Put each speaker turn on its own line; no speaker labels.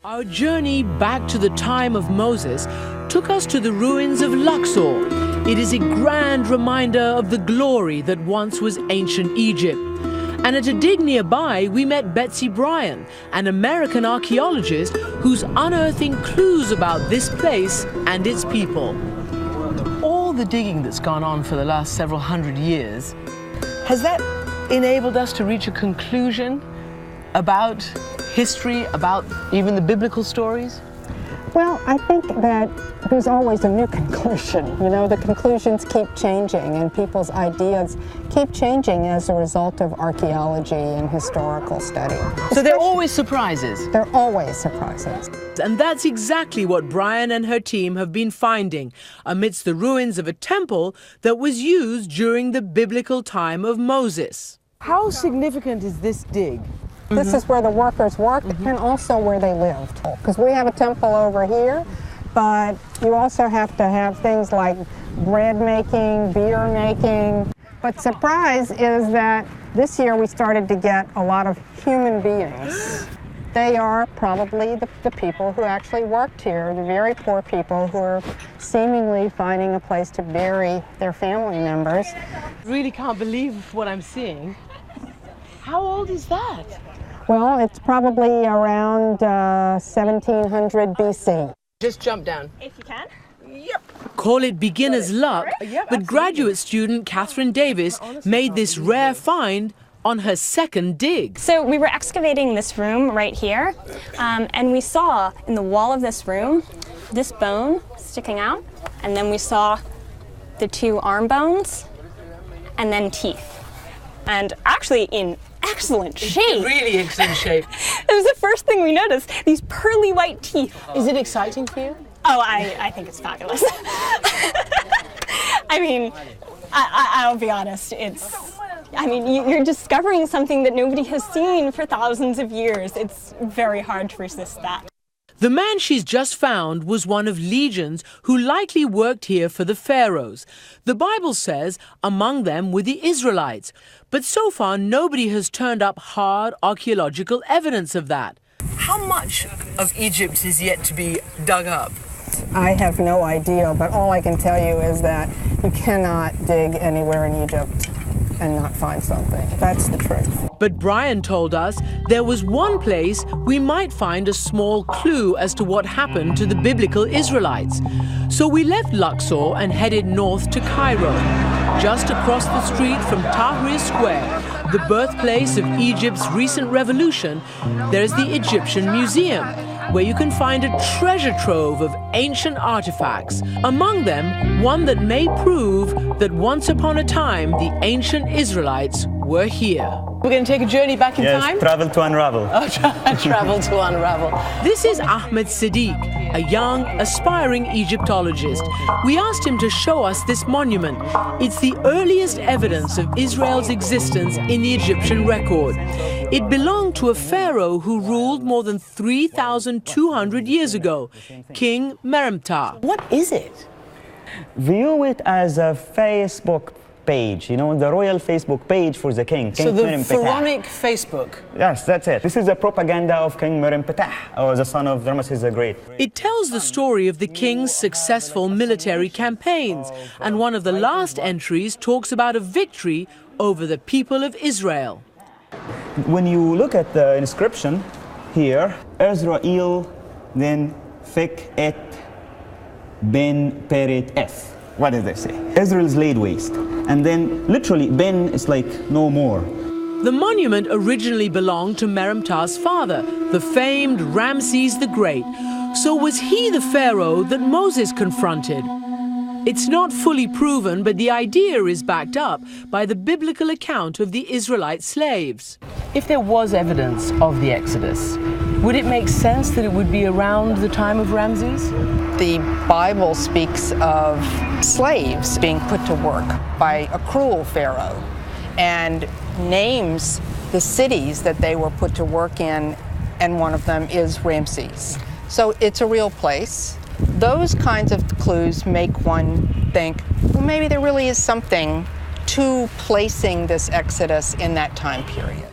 Our journey back to the time of Moses took us to the ruins of Luxor. It is a grand reminder of the glory that once was ancient Egypt. And at a dig nearby, we met Betsy Bryan, an American archaeologist who's unearthing clues about this place and its people. All the digging that's gone on for the last several hundred years, has that enabled us to reach a conclusion about history, about even the biblical stories?
Well, I think that there's always a new conclusion. You know, the conclusions keep changing and people's ideas keep changing as a result of archaeology and historical study.
So they're always surprises?
They're always surprises.
And that's exactly what Bryan and her team have been finding amidst the ruins of a temple that was used during the biblical time of Moses. How significant is this dig?
This is where the workers worked and also where they lived. Because we have a temple over here, but you also have to have things like bread making, beer making. But surprise is that this year we started to get a lot of human beings. They are probably the people who actually worked here, the very poor people who are seemingly finding a place to bury their family members.
I really can't believe what I'm seeing. How old is that?
Well, it's probably around 1700 BC.
Just jump down.
If you can.
Yep. Call it beginner's luck, but graduate student Catherine Davis made this rare find on her second dig.
So we were excavating this room right here, and we saw in the wall of this room this bone sticking out, and then we saw the two arm bones, and then teeth. And actually in excellent shape.
Really excellent shape.
It was the first thing we noticed, these pearly white teeth.
Is it exciting for you?
Oh, I think it's fabulous. I mean, I'll be honest, you're discovering something that nobody has seen for thousands of years. It's very hard to resist that.
The man she's just found was one of legions who likely worked here for the pharaohs. The Bible says among them were the Israelites. But so far, nobody has turned up hard archaeological evidence of that. How much of Egypt is yet to be dug up?
I have no idea, but all I can tell you is that you cannot dig anywhere in Egypt and not find something. That's the truth.
But Bryan told us there was one place we might find a small clue as to what happened to the biblical Israelites. So we left Luxor and headed north to Cairo. Just across the street from Tahrir Square, the birthplace of Egypt's recent revolution, there is the Egyptian Museum, where you can find a treasure trove of ancient artifacts. Among them, one that may prove that once upon a time, the ancient Israelites were here. We're going to take a journey back in time?
Yes, travel to unravel.
Oh, travel to unravel. This is Ahmed Siddiq, a young, aspiring Egyptologist. We asked him to show us this monument. It's the earliest evidence of Israel's existence in the Egyptian record. It belonged to a pharaoh who ruled more than 3,200 years ago, King Meremtar. What is it?
View it as a Facebook page, the royal Facebook page for the king.
So the pharaonic Facebook?
Yes, that's it. This is a propaganda of King Meremtar, or the son of Ramesses the Great.
It tells the story of the king's successful military campaigns, and one of the last entries talks about a victory over the people of Israel.
When you look at the inscription here, Israel then fik et ben peret eth. What does they say? Israel's laid waste. And then literally ben is like no more.
The monument originally belonged to Meremtar's father, the famed Ramses the Great. So was he the pharaoh that Moses confronted? It's not fully proven, but the idea is backed up by the biblical account of the Israelite slaves. If there was evidence of the Exodus, would it make sense that it would be around the time of Ramses?
The Bible speaks of slaves being put to work by a cruel pharaoh and names the cities that they were put to work in, and one of them is Ramses. So it's a real place. Those kinds of clues make one think, well, maybe there really is something to placing this Exodus in that time period.